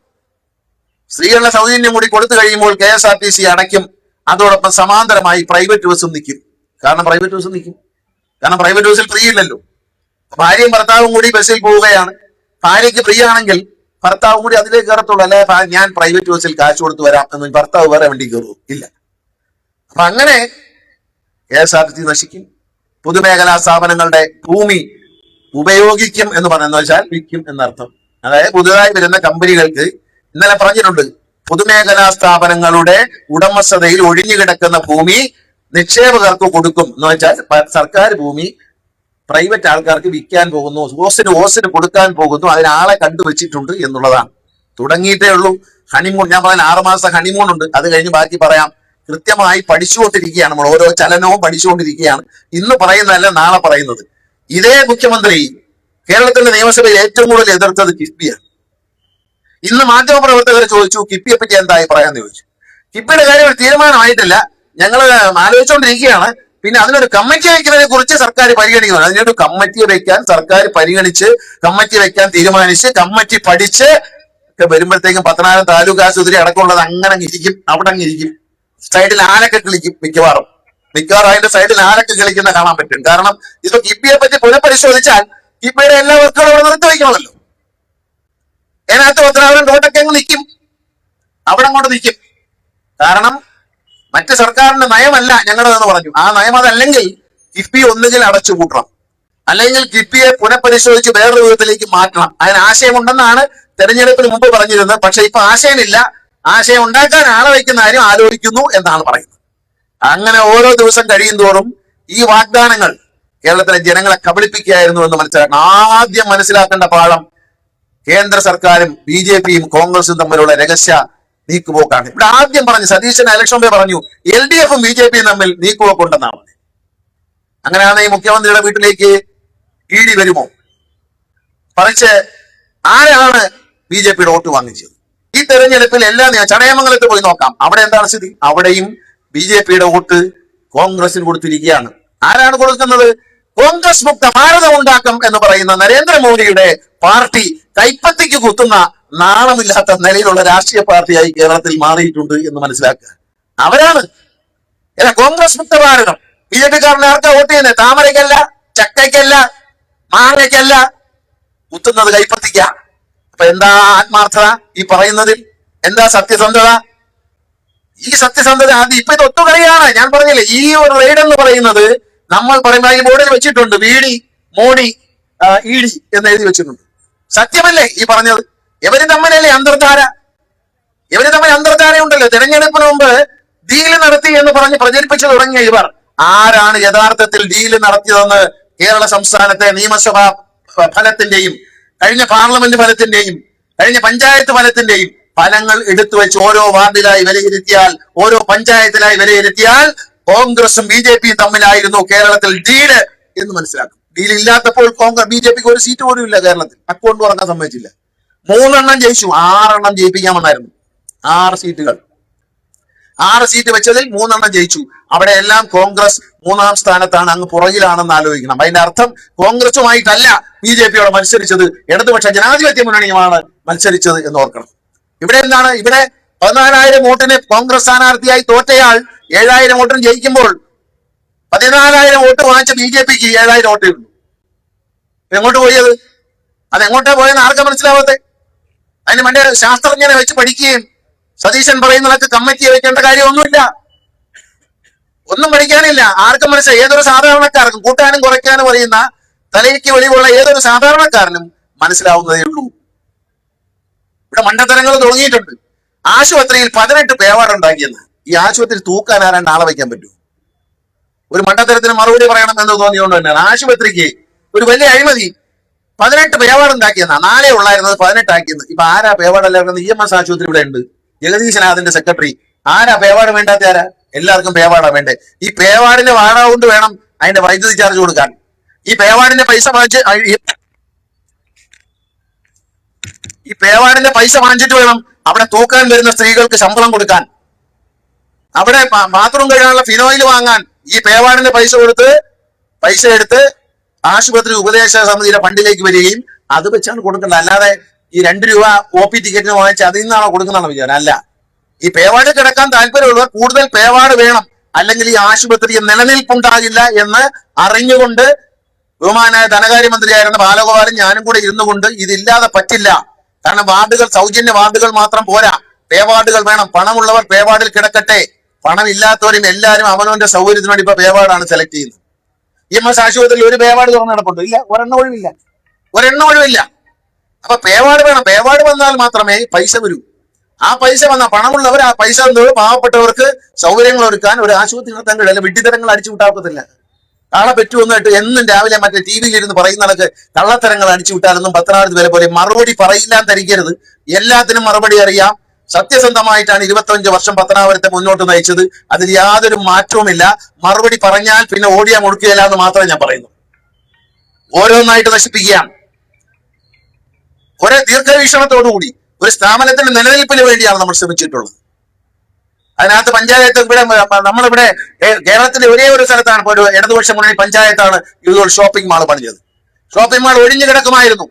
[SPEAKER 1] സ്ത്രീകളുടെ സൗജന്യം കൂടി കൊടുത്തു കഴിയുമ്പോൾ KSRTC അടയ്ക്കും. അതോടൊപ്പം സമാന്തരമായി പ്രൈവറ്റ് ബസ്സും നിൽക്കും. കാരണം പ്രൈവറ്റ് ബസ്സിൽ ഫ്രീ ഇല്ലല്ലോ. ഭാര്യയും ഭർത്താവും കൂടി ബസ്സിൽ പോവുകയാണ്. ഭാര്യയ്ക്ക് ഫ്രീ ആണെങ്കിൽ ഭർത്താവും കൂടി അതിലേക്ക് കയറത്തുള്ളൂ. അല്ലെ ഞാൻ പ്രൈവറ്റ് ബസ്സിൽ കാശ് കൊടുത്ത് വരാം എന്ന് ഭർത്താവ് വേറെ വണ്ടി കയറുമോ? ഇല്ല. അപ്പൊ അങ്ങനെ KSRTC നശിക്കും. പൊതുമേഖലാ സ്ഥാപനങ്ങളുടെ ഭൂമി ഉപയോഗിക്കും എന്ന് പറയുന്നത് വെച്ചാൽ വിൽക്കും എന്നർത്ഥം. അതായത് പുതുതായി വരുന്ന കമ്പനികൾക്ക് ഇന്നലെ പറഞ്ഞിട്ടുണ്ട്, പൊതുമേഖലാ സ്ഥാപനങ്ങളുടെ ഉടമസ്ഥതയിൽ ഒഴിഞ്ഞുകിടക്കുന്ന ഭൂമി നിക്ഷേപകർക്ക് കൊടുക്കും എന്ന് വെച്ചാൽ സർക്കാർ ഭൂമി പ്രൈവറ്റ് ആൾക്കാർക്ക് വിൽക്കാൻ പോകുന്നു, ഓസിന് കൊടുക്കാൻ പോകുന്നു, അതിനാളെ കണ്ടുവച്ചിട്ടുണ്ട് എന്നുള്ളതാണ്. തുടങ്ങിയിട്ടേ ഉള്ളൂ. ഹണിമൂൺ, ഞാൻ പറഞ്ഞ 6 മാസം ഹണിമൂൺ ഉണ്ട്. അത് കഴിഞ്ഞ് ബാക്കി പറയാം. കൃത്യമായി പഠിച്ചുകൊണ്ടിരിക്കുകയാണ് നമ്മൾ, ഓരോ ചലനവും പഠിച്ചുകൊണ്ടിരിക്കുകയാണ്. ഇന്ന് പറയുന്നതല്ല നാളെ പറയുന്നത്. ഇതേ മുഖ്യമന്ത്രി കേരളത്തിന്റെ നിയമസഭയിൽ ഏറ്റവും കൂടുതൽ എതിർത്തത് കിഫ്ബിയാണ്. ഇന്ന് മാധ്യമപ്രവർത്തകർ ചോദിച്ചു കിഫ്ബിയെ പറ്റി എന്തായി പറയാന്ന് ചോദിച്ചു. കിഫ്ബിയുടെ കാര്യം ഒരു തീരുമാനമായിട്ടില്ല, ഞങ്ങൾ ആലോചിച്ചുകൊണ്ടിരിക്കുകയാണ്. പിന്നെ അതിനൊരു കമ്മിറ്റി വയ്ക്കുന്നതിനെ കുറിച്ച് സർക്കാർ പരിഗണിക്കുന്നു. അതിനൊരു കമ്മിറ്റി വെക്കാൻ സർക്കാർ പരിഗണിച്ച്, കമ്മിറ്റി വെക്കാൻ തീരുമാനിച്ച്, കമ്മിറ്റി പഠിച്ച് ഒക്കെ വരുമ്പോഴത്തേക്കും 14 താലൂക്ക് ആശുപത്രി അടക്കമുള്ളത് അങ്ങനെ ഇരിക്കും, അവിടെ അങ്ങ് ഇരിക്കും. സൈഡിൽ ആലൊക്കെ കളിക്കും മിക്കവാറും അതിന്റെ സൈഡിൽ ആലൊക്കെ കളിക്കുന്ന കാണാൻ പറ്റും. കാരണം ഇപ്പൊ കിഫ്ബിയെ പറ്റി പുനഃപരിശോധിച്ചാൽ കിഫ്ബിയുടെ എല്ലാ വർക്കുകളും അവിടെ നിർത്തി വയ്ക്കണമല്ലോ. അതിനകത്ത് 14 റോഡൊക്കെ അങ്ങ് നിൽക്കും, അവിടെ അങ്ങോട്ട് നിൽക്കും. കാരണം മറ്റ് സർക്കാരിന്റെ നയമല്ല ഞങ്ങളതെന്ന് പറഞ്ഞു. ആ നയം അതല്ലെങ്കിൽ കിഫ്ബി ഒന്നുകിൽ അടച്ചുപൂട്ടണം, അല്ലെങ്കിൽ കിഫ്ബിയെ പുനഃപരിശോധിച്ച് വേറൊരു വിധത്തിലേക്ക് മാറ്റണം. അതിന് ആശയമുണ്ടെന്നാണ് തെരഞ്ഞെടുപ്പിന് മുമ്പ് പറഞ്ഞിരുന്നത്. പക്ഷെ ഇപ്പൊ ആശയമില്ല. ആശയം ഉണ്ടാക്കാൻ ആളെ വയ്ക്കുന്ന കാര്യം ആലോചിക്കുന്നു എന്നാണ് പറയുന്നത്. അങ്ങനെ ഓരോ ദിവസം കഴിയും തോറും ഈ വാഗ്ദാനങ്ങൾ കേരളത്തിലെ ജനങ്ങളെ കബളിപ്പിക്കുകയായിരുന്നു എന്ന് മനസ്സിലാക്കണം. ആദ്യം മനസ്സിലാക്കേണ്ട പാഠം കേന്ദ്ര സർക്കാരും BJPയും കോൺഗ്രസും തമ്മിലുള്ള രഹസ്യ നീക്കുപോക്കാണ്. ഇവിടെ ആദ്യം പറഞ്ഞു, സതീശൻ ഇലക്ഷൻ മുമ്പേ പറഞ്ഞു LDFും BJPയും തമ്മിൽ നീക്കുപോക്കുണ്ടെന്നാണ്. അങ്ങനെയാണ് ഈ മുഖ്യമന്ത്രിയുടെ വീട്ടിലേക്ക് ED വരുമോ? പറിച്ച് ആരാണ് BJPയുടെ വോട്ട് വാങ്ങിച്ചത്? ഈ തെരഞ്ഞെടുപ്പിൽ ചടയമംഗലത്ത് പോയി നോക്കാം, അവിടെ എന്താണ് സ്ഥിതി? അവിടെയും BJPയുടെ വോട്ട് കോൺഗ്രസിന് കൊടുത്തിരിക്കുകയാണ്. ആരാണ് കൊടുക്കുന്നത്? കോൺഗ്രസ് മുക്ത ഭാരതം ഉണ്ടാക്കും എന്ന് പറയുന്ന നരേന്ദ്രമോദിയുടെ പാർട്ടി കൈപ്പത്തിക്ക് കുത്തുന്ന നാണമില്ലാത്ത നിലയിലുള്ള രാഷ്ട്രീയ പാർട്ടിയായി കേരളത്തിൽ മാറിയിട്ടുണ്ട് എന്ന് മനസ്സിലാക്കുക. അവരാണ് കോൺഗ്രസ് മുക്ത ഭാരതം. ബി ജെ പിക്കാരനെ ആർക്കാ വോട്ട് ചെയ്യുന്നത്? താമരയ്ക്കല്ല, ചക്കയ്ക്കല്ല, മാങ്ങയ്ക്കല്ല, കുത്തുന്നത് കൈപ്പത്തിക്ക. അപ്പൊ എന്താ ആത്മാർത്ഥത ഈ പറയുന്നതിൽ? എന്താ സത്യസന്ധത? ഈ സത്യസന്ധത അത് ഇപ്പൊ ഇത് ഒത്തുകളിയാണ്. ഞാൻ പറഞ്ഞില്ലേ, ഈ ഒരു റെയ്ഡ് എന്ന് പറയുന്നത് നമ്മൾ പറയുമ്പോൾ ഈ ബോർഡിൽ വെച്ചിട്ടുണ്ട് VD മോഡി ED എന്ന് എഴുതി വെച്ചിട്ടുണ്ട്. സത്യമല്ലേ ഈ പറഞ്ഞത്? ഇവര് തമ്മിലല്ലേ അന്തർധാര? ഇവര് തമ്മിൽ അന്തർധാരയുണ്ടല്ലോ. തെരഞ്ഞെടുപ്പിന് മുമ്പ് ഡീല് നടത്തി എന്ന് പറഞ്ഞ് പ്രചരിപ്പിച്ചു തുടങ്ങിയ ഇവർ ആരാണ് യഥാർത്ഥത്തിൽ ഡീല് നടത്തിയതെന്ന് കേരള സംസ്ഥാനത്തെ നിയമസഭാ ഫലത്തിന്റെയും കഴിഞ്ഞ പാർലമെന്റ് ഫലത്തിന്റെയും കഴിഞ്ഞ പഞ്ചായത്ത് ഫലത്തിന്റെയും ഫലങ്ങൾ എടുത്തു വെച്ച് ഓരോ വാർഡിലായി വിലയിരുത്തിയാൽ, ഓരോ പഞ്ചായത്തിലായി വിലയിരുത്തിയാൽ കോൺഗ്രസും BJPയും തമ്മിലായിരുന്നു കേരളത്തിൽ ഡീല് എന്ന് മനസ്സിലാക്കും. ഡീൽ ഇല്ലാത്തപ്പോൾ BJPക്ക് ഒരു സീറ്റ് പോലും ഇല്ല കേരളത്തിൽ. അക്കൗണ്ട് തുറക്കാൻ സമ്മതിച്ചില്ല. 3 എണ്ണം ജയിച്ചു, 6 എണ്ണം ജയിപ്പിക്കാമെന്നായിരുന്നു. 6 സീറ്റുകൾ, 6 സീറ്റ് വെച്ചതിൽ 3 എണ്ണം ജയിച്ചു. അവിടെ എല്ലാം കോൺഗ്രസ് 3-ാം സ്ഥാനത്താണ്, അങ്ങ് പുറകിലാണെന്ന് ആലോചിക്കണം. അതിന്റെ അർത്ഥം കോൺഗ്രസുമായിട്ടല്ല BJPയോട് മത്സരിച്ചത്, ഇടതുപക്ഷ ജനാധിപത്യ മുന്നണിയുമാണ് മത്സരിച്ചത് എന്ന് ഓർക്കണം. ഇവിടെ എന്താണ്? ഇവിടെ 14,000 വോട്ടിന് കോൺഗ്രസ് സ്ഥാനാർത്ഥിയായി തോറ്റയാൾ 7,000 വോട്ടിന് ജയിക്കുമ്പോൾ 14,000 വോട്ട് വാങ്ങിച്ച BJPക്ക് 7,000 വോട്ട് കിട്ടും. എങ്ങോട്ട് പോയത്? അതെങ്ങോട്ടാ പോയെന്ന് ആർക്കാ മനസ്സിലാവാത്തെ? അതിന് വേണ്ട ശാസ്ത്രജ്ഞനെ വെച്ച് പഠിക്കുകയും സതീശൻ പറയുന്നതൊക്കെ കമ്മിറ്റിയെ വെക്കേണ്ട കാര്യമൊന്നുമില്ല. ഒന്നും പഠിക്കാനില്ല. ആർക്കും മനസ്സിലായി? ഏതൊരു സാധാരണക്കാർക്കും, കൂട്ടാനും കുറയ്ക്കാനും അറിയുന്ന തലയ്ക്ക് വെളിവുള്ള ഏതൊരു സാധാരണക്കാരനും മനസ്സിലാവുന്നതേ ഉള്ളൂ. ഇവിടെ മണ്ടത്തരങ്ങൾ തുടങ്ങിയിട്ടുണ്ട്. ആശുപത്രിയിൽ 18 പേവാർഡ് ഉണ്ടാക്കിയെന്ന്. ഈ ആശുപത്രി തൂക്കാൻ ആരാണ്ട് ആളെ വയ്ക്കാൻ പറ്റൂ? ഒരു മണ്ടത്തരത്തിന് മറുപടി പറയണം എന്ന് തോന്നിയോണ്ട് തന്നെയാണ് ആശുപത്രിക്ക് ഒരു വലിയ അഴിമതി. 18 പേവാർഡ് ഉണ്ടാക്കിയെന്നാ. 4 ഉള്ളായിരുന്നത് 18 ആക്കിയെന്ന്. ഇപ്പൊ ആരാ പേവാർഡ് അല്ലായിരുന്നത്? EMS ആശുപത്രി ഇവിടെ ഉണ്ട്, ജഗദീശനാഥിന്റെ സെക്രട്ടറി. ആരാ പേവാർഡ് വേണ്ടാത്ത? ആരാ? എല്ലാവർക്കും പേവാർഡാ വേണ്ടേ. ഈ പേവാർഡിന്റെ വാടക കൊണ്ട് വേണം അതിന്റെ വൈദ്യുതി ചാർജ് കൊടുക്കാൻ. ഈ പേവാർഡിന്റെ പൈസ വാങ്ങിച്ചിട്ട് വേണം അവിടെ തൂക്കാൻ വരുന്ന സ്ത്രീകൾക്ക് ശമ്പളം കൊടുക്കാൻ, അവിടെ ബാത്റൂം കഴുകാനുള്ള ഫിനോയിൽ വാങ്ങാൻ. ഈ പേവാർഡിന്റെ പൈസ എടുത്ത് ആശുപത്രി ഉപദേശ സമിതിയുടെ ഫണ്ടിലേക്ക് വരികയും അത് വെച്ചാണ് കൊടുക്കേണ്ടത്. അല്ലാതെ ഈ 2 രൂപ OP ടിക്കറ്റിന് വാങ്ങിച്ച് അതിൽ നിന്നാണോ കൊടുക്കുന്നതാണ് വിചാരം? അല്ല. ഈ പേവാർഡ് കിടക്കാൻ താല്പര്യമുള്ളവർ കൂടുതൽ പേവാർഡ് വേണം, അല്ലെങ്കിൽ ഈ ആശുപത്രിയിൽ നിലനിൽപ്പുണ്ടാകില്ല എന്ന് അറിഞ്ഞുകൊണ്ട് ബഹുമാനായ ധനകാര്യമന്ത്രിയായിരുന്ന ബാലഗോപാലും ഞാനും കൂടെ ഇരുന്നു കൊണ്ട് ഇതില്ലാതെ പറ്റില്ല. കാരണം വാർഡുകൾ, സൗജന്യ വാർഡുകൾ മാത്രം പോരാ, പേവാർഡുകൾ വേണം. പണമുള്ളവർ പേവാർഡിൽ കിടക്കട്ടെ, പണമില്ലാത്തവരും എല്ലാവരും അവനവന്റെ സൗകര്യത്തിന് വേണ്ടി ഇപ്പൊ പേവാർഡാണ് സെലക്ട് ചെയ്യുന്നത്. EMS ആശുപത്രിയിൽ ഒരു പേവാർഡ് തുറന്നു നടപ്പുണ്ട്? ഇല്ല, ഒരെണ്ണം ഒഴിവില്ല. അപ്പൊ പേവാർഡ് വേണം. പേവാർഡ് വന്നാൽ മാത്രമേ പൈസ വരൂ. ആ പൈസ വന്നാൽ പണമുള്ളവർ ആ പൈസ പാവപ്പെട്ടവർക്ക് സൗകര്യങ്ങൾ ഒരുക്കാൻ ഒരു ആശുപത്രി നടത്താൻ കഴിയില്ല. വിഡ്ഢിത്തരങ്ങൾ അടിച്ചു വിട്ടാക്കത്തില്ല. നാളെ പറ്റുമെന്നിട്ട് എന്നും രാവിലെ മറ്റേ TV ഇരുന്ന് പറയുന്നതൊക്കെ കള്ളത്തരങ്ങൾ അടിച്ചു വിട്ടാലൊന്നും പത്തനാപുരത്ത് വില പോലെ മറുപടി പറയില്ലാന്ന് ധരിക്കരുത്. എല്ലാത്തിനും മറുപടി അറിയാം. സത്യസന്ധമായിട്ടാണ് 25 വർഷം പത്തനാപുരത്തെ മുന്നോട്ട് നയിച്ചത്. അതിൽ യാതൊരു മാറ്റവുമില്ല. മറുപടി പറഞ്ഞാൽ പിന്നെ ഓടിയാ മുടുക്കുകയില്ല എന്ന് മാത്രമേ ഞാൻ പറയുന്നു. ഓരോന്നായിട്ട് നശിപ്പിക്കുകയാണ്. ഒരേ ദീർഘവീക്ഷണത്തോടുകൂടി ഒരു സ്ഥാപനത്തിന്റെ നിലനിൽപ്പിന് വേണ്ടിയാണ് നമ്മൾ ശ്രമിച്ചിട്ടുള്ളത്. അതിനകത്ത് പഞ്ചായത്ത് നമ്മളിവിടെ കേരളത്തിലെ ഒരേ ഒരു സ്ഥലത്താണ് ഇപ്പോൾ ഒരു ഇടതുപക്ഷ മുന്നണി പഞ്ചായത്താണ് ഇതുപോലെ ഷോപ്പിംഗ് മാൾ പണിഞ്ഞത്. ഷോപ്പിംഗ് മാൾ ഒഴിഞ്ഞു കിടക്കുമായിരുന്നു.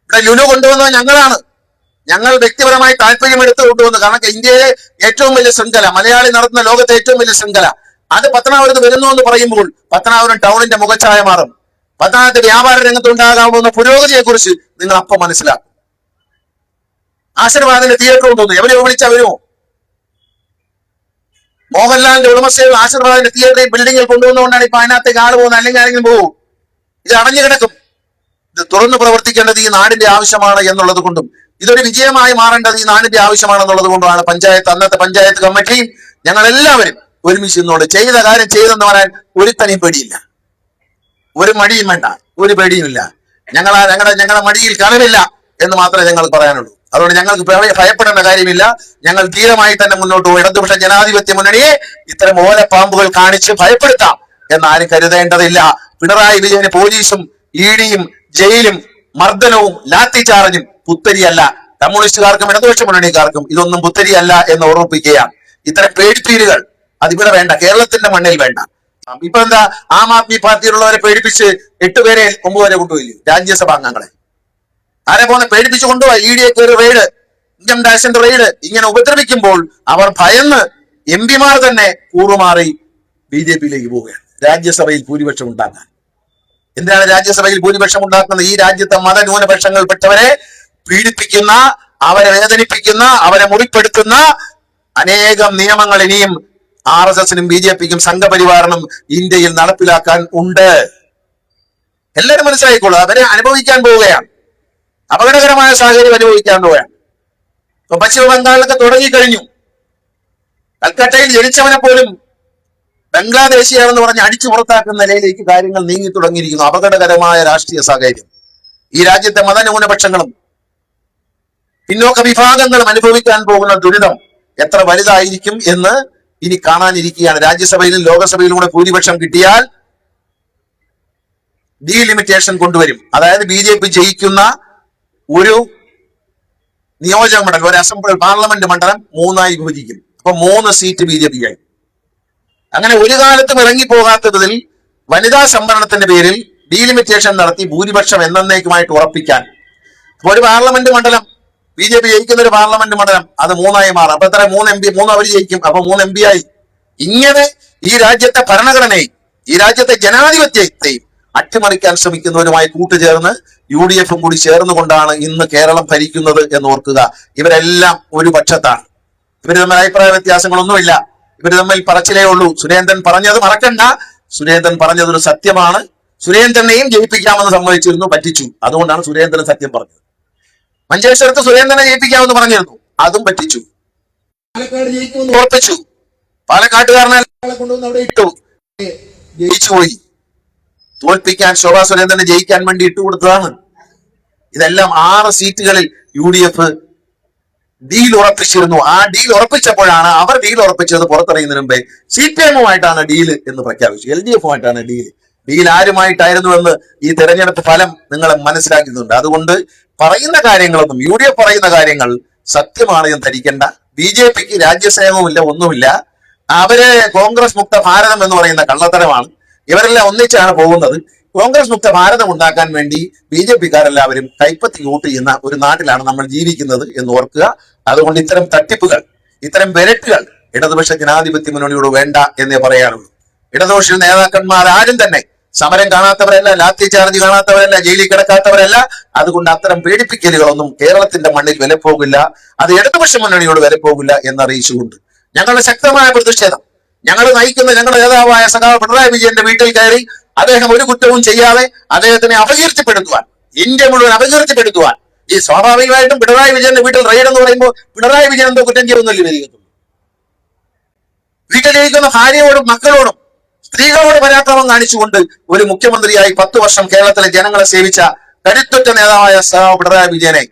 [SPEAKER 1] ഇവിടെ ലുലു കൊണ്ടുവന്നത് ഞങ്ങളാണ്. ഞങ്ങൾ വ്യക്തിപരമായി താല്പര്യമെടുത്ത് കൊണ്ടുവന്നു. കാരണം ഇന്ത്യയിലെ ഏറ്റവും വലിയ ശൃംഖല, മലയാളി നടത്തുന്ന ലോകത്തെ ഏറ്റവും വലിയ ശൃംഖല, അത് പത്തനാപുരത്ത് വരുന്നു എന്ന് പറയുമ്പോൾ പത്തനാപുരം ടൗണിന്റെ മുഖച്ഛായ മാറും. പത്തനാപുരത്ത് വ്യാപാര രംഗത്തുണ്ടാകാവുന്ന പുരോഗതിയെ കുറിച്ച് നിങ്ങൾ അപ്പം മനസ്സിലാക്കും. ആശീർവാദിന്റെ തിയേറ്റർ കൊണ്ടുവന്നു. എവരെ വിളിച്ചാൽ വരുമോ? മോഹൻലാലിന്റെ ഉടമസ്ഥയിൽ ആശീർവാദിന്റെ തിയേറ്ററിൽ ബിൽഡിങ്ങിൽ കൊണ്ടുവന്നുകൊണ്ടാണ് ഇപ്പൊ അതിനകത്തേക്ക് ആള് പോകുന്നത്. അല്ലെങ്കിൽ ആരെങ്കിലും പോകും? ഇത് അടഞ്ഞു കിടക്കും. ഇത് തുറന്നു പ്രവർത്തിക്കേണ്ടത് ഈ നാടിന്റെ ആവശ്യമാണ് എന്നുള്ളത് കൊണ്ടും ഇതൊരു വിജയമായി മാറേണ്ടത് ഈ നാടിന്റെ ആവശ്യമാണെന്നുള്ളത് കൊണ്ടുമാണ് അന്നത്തെ പഞ്ചായത്ത് കമ്മിറ്റിയും ഞങ്ങൾ എല്ലാവരും ഒരുമിച്ച് നിന്നോട് ചെയ്ത കാര്യം ചെയ്തെന്ന് പറയാൻ ഒരുത്തനെയും പേടിയില്ല, ഒരു മടിയും വേണ്ട, ഒരു പേടിയുമില്ല. ഞങ്ങളുടെ മടിയിൽ കനവില്ല എന്ന് മാത്രമേ ഞങ്ങൾക്ക് പറയാനുള്ളൂ. അതുകൊണ്ട് ഞങ്ങൾക്ക് ഭയപ്പെടേണ്ട കാര്യമില്ല. ഞങ്ങൾ ധീരമായി തന്നെ മുന്നോട്ട് പോകും. ഇടതുപക്ഷ ജനാധിപത്യ മുന്നണിയെ ഇത്തരം ഓലപ്പാമ്പുകൾ കാണിച്ച് ഭയപ്പെടുത്താം എന്നാരും കരുതേണ്ടതില്ല. പിണറായി വിജയന് പോലീസും EDയും ജയിലും മർദ്ദനവും ലാത്തിചാർജും പുത്തരിയല്ല. കമ്മ്യൂണിസ്റ്റുകാർക്കും ഇടതുപക്ഷ മുന്നണിക്കാർക്കും ഇതൊന്നും പുത്തരിയല്ല എന്ന് ഓർമ്മിപ്പിക്കുകയാണ്. ഇത്തരം പേടിപ്പീരുകൾ അതിവിടെ വേണ്ട, കേരളത്തിന്റെ മണ്ണിൽ വേണ്ട. ഇപ്പൊ എന്താ, ആം ആദ്മി പാർട്ടിയിലുള്ളവരെ പേടിപ്പിച്ച് 8 പേരെ 9 വരെ കൊണ്ടുപോയില്ലേ രാജ്യസഭാ അംഗങ്ങളെ? ആരെ പോലെ പേടിപ്പിച്ചു കൊണ്ടുപോയി. ED ഒരു റെയ്ഡ്, ഇൻകം ടാക്സിന്റെ റെയ്ഡ്, ഇങ്ങനെ ഉപദ്രവിക്കുമ്പോൾ അവർ ഭയന്ന് MP-മാർ തന്നെ കൂറുമാറി BJP-യിലേക്ക് പോവുകയാണ്, രാജ്യസഭയിൽ ഭൂരിപക്ഷം ഉണ്ടാക്കാൻ. എന്തിനാണ് രാജ്യസഭയിൽ ഭൂരിപക്ഷം ഉണ്ടാക്കുന്നത്? ഈ രാജ്യത്തെ മതന്യൂനപക്ഷങ്ങൾപ്പെട്ടവരെ പീഡിപ്പിക്കുന്ന, അവരെ വേദനിപ്പിക്കുന്ന, അവരെ മുറിപ്പെടുത്തുന്ന അനേകം നിയമങ്ങൾ ഇനിയും RSSനും BJP-ക്കും സംഘപരിവാറിനും ഇന്ത്യയിൽ നടപ്പിലാക്കാൻ ഉണ്ട്. എല്ലാവരും മനസ്സിലായിക്കോളൂ. അവരെ അനുഭവിക്കാൻ പോവുകയാണ്, അപകടകരമായ സാഹചര്യം അനുഭവിക്കാൻ പോവുകയാണ്. ഇപ്പൊ പശ്ചിമ ബംഗാളിലൊക്കെ തുടങ്ങിക്കഴിഞ്ഞു. കൽക്കട്ടയിൽ ജനിച്ചവനെ പോലും ബംഗ്ലാദേശിയാണെന്ന് പറഞ്ഞ് അടിച്ചു പുറത്താക്കുന്ന നിലയിലേക്ക് കാര്യങ്ങൾ നീങ്ങി തുടങ്ങിയിരിക്കുന്നു. അപകടകരമായ രാഷ്ട്രീയ സാഹചര്യം. ഈ രാജ്യത്തെ മതന്യൂനപക്ഷങ്ങളും പിന്നോക്ക വിഭാഗങ്ങളും അനുഭവിക്കാൻ പോകുന്ന ദുരിതം എത്ര വലുതായിരിക്കും എന്ന് ഇനി കാണാനിരിക്കുകയാണ്. രാജ്യസഭയിലും ലോകസഭയിലും കൂടെ ഭൂരിപക്ഷം കിട്ടിയാൽ ഡീലിമിറ്റേഷൻ കൊണ്ടുവരും. അതായത് BJP ജയിക്കുന്ന ഒരു നിയോജക മണ്ഡലം, ഒരു അസംബ്ലി പാർലമെന്റ് മണ്ഡലം 3ആയി വിഭജിക്കും. അപ്പൊ 3 സീറ്റ് BJP-യായി. അങ്ങനെ ഒരു കാലത്തും ഇറങ്ങിപ്പോകാത്ത വിധത്തിൽ വനിതാ സംവരണത്തിന്റെ പേരിൽ ഡീലിമിറ്റേഷൻ നടത്തി ഭൂരിപക്ഷം എന്നേക്കുമായിട്ട് ഉറപ്പിക്കാൻ. അപ്പൊ ഒരു പാർലമെന്റ് മണ്ഡലം BJP ജയിക്കുന്ന ഒരു പാർലമെന്റ് മണ്ഡലം അത് 3ആയി മാറും. അപ്പൊ എത്ര? 3 MP, 3 അവർ ജയിക്കും, അപ്പൊ 3 MP ആയി. ഇങ്ങനെ ഈ രാജ്യത്തെ ഭരണഘടനയും ഈ രാജ്യത്തെ ജനാധിപത്യത്തെയും അട്ടിമറിക്കാൻ ശ്രമിക്കുന്നവരുമായി കൂട്ടുചേർന്ന് UDF-ഉം കൂടി ചേർന്നുകൊണ്ടാണ് ഇന്ന് കേരളം ഭരിക്കുന്നത് എന്ന് ഓർക്കുക. ഇവരെല്ലാം ഒരു പക്ഷത്താണ്. ഇവർ തമ്മിൽ അഭിപ്രായ വ്യത്യാസങ്ങളൊന്നുമില്ല. ഇവർ തമ്മിൽ പറച്ചിലേ ഉള്ളൂ. സുരേന്ദ്രൻ പറഞ്ഞത് മറക്കണ്ട. സുരേന്ദ്രൻ പറഞ്ഞതൊരു സത്യമാണ്. സുരേന്ദ്രനെയും ജയിപ്പിക്കാമെന്ന് സമ്മതിച്ചിരുന്നു, പറ്റിച്ചു. അതുകൊണ്ടാണ് സുരേന്ദ്രൻ സത്യം പറഞ്ഞത്. മഞ്ചേശ്വരത്ത് സുരേന്ദ്രനെ ജയിപ്പിക്കാമെന്ന് പറഞ്ഞിരുന്നു, അതും പറ്റിച്ചു. പാലക്കാട് ജയിക്കുമെന്ന് ഉറപ്പിച്ചു, പാലക്കാട്ടുകാരനെ കൊണ്ടുവന്ന് അവിടെ ഇട്ടു, ജയിച്ചുപോയി. തോൽപ്പിക്കാൻ, ശോഭാ സുരേന്ദ്രനെ ജയിക്കാൻ വേണ്ടി ഇട്ടുകൊടുത്തതാണ്. ഇതെല്ലാം 6 സീറ്റുകളിൽ UDF ഡീൽ ഉറപ്പിച്ചിരുന്നു. ആ ഡീൽ ഉറപ്പിച്ചപ്പോഴാണ്, അവർ ഡീൽ ഉറപ്പിച്ചത് പുറത്തറിയുന്നതിന് മുമ്പേ CPM-ഉമായിട്ടാണ് ഡീല് എന്ന് പ്രഖ്യാപിച്ചു. LDF-ഉമായിട്ടാണ് ഡീല്. ഡീൽ ആരുമായിട്ടായിരുന്നു എന്ന് ഈ തെരഞ്ഞെടുപ്പ് ഫലം നിങ്ങളെ മനസ്സിലാക്കുന്നുണ്ട്. അതുകൊണ്ട് പറയുന്ന കാര്യങ്ങളൊന്നും, UDF പറയുന്ന കാര്യങ്ങൾ സത്യമാണ് എന്ന് ധരിക്കേണ്ട. BJP-ക്ക് രാജ്യസ്നേഹവുമില്ല, ഒന്നുമില്ല. അവര് കോൺഗ്രസ് മുക്ത ഭാരതം എന്ന് പറയുന്ന കള്ളത്തരമാണ്. ഇവരെല്ലാം ഒന്നിച്ചാണ് പോകുന്നത്. കോൺഗ്രസ് മുക്ത ഭാരതം ഉണ്ടാക്കാൻ വേണ്ടി BJP-ക്കാരെല്ലാവരും കൈപ്പത്തി വോട്ട് ചെയ്യുന്ന ഒരു നാട്ടിലാണ് നമ്മൾ ജീവിക്കുന്നത് എന്ന് ഓർക്കുക. അതുകൊണ്ട് ഇത്തരം തട്ടിപ്പുകൾ, ഇത്തരം വിരട്ടുകൾ ഇടതുപക്ഷ ജനാധിപത്യ മുന്നണിയോട് വേണ്ട എന്നേ പറയാനുള്ളൂ. ഇടതുപക്ഷ നേതാക്കന്മാർ ആരും തന്നെ സമരം കാണാത്തവരല്ല, ലാത്തി ചാർജ് കാണാത്തവരല്ല, ജയിലിൽ കിടക്കാത്തവരല്ല. അതുകൊണ്ട് അത്തരം പേടിപ്പിക്കലുകളൊന്നും കേരളത്തിന്റെ മണ്ണിൽ വിലപ്പോകില്ല. അത് ഇടതുപക്ഷ മുന്നണിയോട് വിലപ്പോകില്ല എന്നറിയിച്ചുകൊണ്ട് ഞങ്ങളുടെ ശക്തമായ പ്രതിഷേധം, ഞങ്ങൾ നയിക്കുന്ന ഞങ്ങളുടെ നേതാവായ സഖാവ് പിണറായി വിജയന്റെ വീട്ടിൽ കയറി അദ്ദേഹം ഒരു കുറ്റവും ചെയ്യാതെ അദ്ദേഹത്തിനെ അപകീർത്തിപ്പെടുത്തുവാൻ, ഇന്ത്യ മുഴുവൻ അപകീർത്തിപ്പെടുത്തുവാൻ, ഈ സ്വാഭാവികമായിട്ടും പിണറായി വിജയന്റെ വീട്ടിൽ റെയ്ഡ് എന്ന് പറയുമ്പോൾ പിണറായി വിജയൻ എന്തോ കുറ്റം ചെയ്യുന്നല്ലേ വരികത്തുള്ളൂ. വീട്ടിലിരിക്കുന്ന ഭാര്യയോടും മക്കളോടും സ്ത്രീകളോട് പരാക്രമം കാണിച്ചുകൊണ്ട് ഒരു മുഖ്യമന്ത്രിയായി 10 വർഷം കേരളത്തിലെ ജനങ്ങളെ സേവിച്ച കരുത്തുറ്റ നേതാവായ സഖാവ് പിണറായി വിജയനെ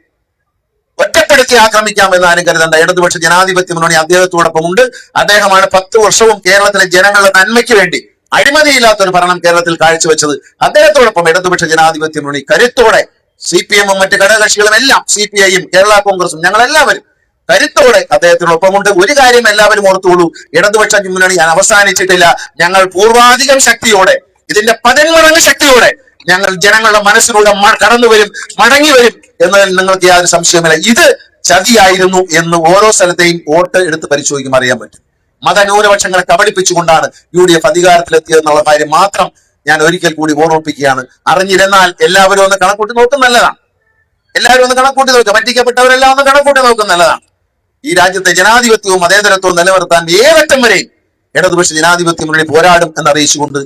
[SPEAKER 1] ഒറ്റപ്പെടുത്തി ആക്രമിക്കാമെന്ന് ആരും കരുതണ്ട. ഇടതുപക്ഷ ജനാധിപത്യ മുന്നണി അദ്ദേഹത്തോടൊപ്പം ഉണ്ട്. അദ്ദേഹമാണ് 10 വർഷവും കേരളത്തിലെ ജനങ്ങളുടെ നന്മയ്ക്ക് വേണ്ടി അഴിമതിയില്ലാത്തൊരു ഭരണം കേരളത്തിൽ കാഴ്ചവെച്ചത്. അദ്ദേഹത്തോടൊപ്പം ഇടതുപക്ഷ ജനാധിപത്യ മുന്നണി കരുത്തോടെ, CPM-ഉം മറ്റ് ഘടകകക്ഷികളും എല്ലാം, CPI-യും കേരള കോൺഗ്രസും, ഞങ്ങളെല്ലാവരും കരുത്തോടെ അദ്ദേഹത്തിനൊപ്പമുണ്ട്. ഒരു കാര്യം എല്ലാവരും ഓർത്തുള്ളൂ, ഇടതുപക്ഷ മുന്നണി അവസാനിച്ചിട്ടില്ല. ഞങ്ങൾ പൂർവാധികം ശക്തിയോടെ, ഇതിന്റെ 10 മടങ്ങ് ശക്തിയോടെ ഞങ്ങൾ ജനങ്ങളുടെ മനസ്സിലൂടെ കടന്നു വരും, മടങ്ങി വരും എന്നതിൽ നിങ്ങൾക്ക് യാതൊരു സംശയമില്ല. ഇത് ചതിയായിരുന്നു എന്ന് ഓരോ സ്ഥലത്തെയും വോട്ട് എടുത്ത് പരിശോധിക്കുമ്പോൾ അറിയാൻ പറ്റും. മതന്യൂനപക്ഷങ്ങളെ കബളിപ്പിച്ചുകൊണ്ടാണ് UDF അധികാരത്തിലെത്തിയതെന്നുള്ള കാര്യം മാത്രം ഞാൻ ഒരിക്കൽ കൂടി ഓർമ്മിപ്പിക്കുകയാണ്. അറിഞ്ഞിരുന്നാൽ എല്ലാവരും ഒന്ന് കണക്കൂട്ടി നോക്കും, നല്ലതാണ്. എല്ലാവരും ഒന്ന് കണക്കൂട്ടി നോക്കുക, പറ്റിക്കപ്പെട്ടവരെല്ലാം ഒന്ന് കണക്കൂട്ടി നോക്കും, നല്ലതാണ്. ഈ രാജ്യത്തെ ജനാധിപത്യവും മതേതരത്വവും നിലനിർത്താൻ ഏതറ്റം വരെയും ഇടതുപക്ഷ ജനാധിപത്യ മുന്നണി പോരാടും എന്നറിയിച്ചുകൊണ്ട്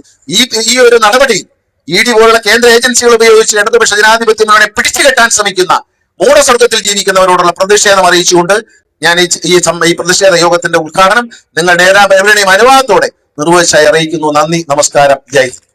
[SPEAKER 1] ഈ ഒരു നടപടി ED പോലുള്ള കേന്ദ്ര ഏജൻസികൾ ഉപയോഗിച്ച് ഇടതുപക്ഷ ജനാധിപത്യ മുന്നണിയെ പിടിച്ചുകെട്ടാൻ ശ്രമിക്കുന്ന മൂഢസ്വർഗത്തിൽ ജീവിക്കുന്നവരോടുള്ള പ്രതിഷേധം അറിയിച്ചുകൊണ്ട് ഞാൻ ഈ പ്രതിഷേധ യോഗത്തിന്റെ ഉദ്ഘാടനം നിങ്ങളുടെ എല്ലാവരുടെയും അനുവാദത്തോടെ നിർവഹിച്ചായി അറിയിക്കുന്നു. നന്ദി, നമസ്കാരം, ജയ് ഹിന്ദ്.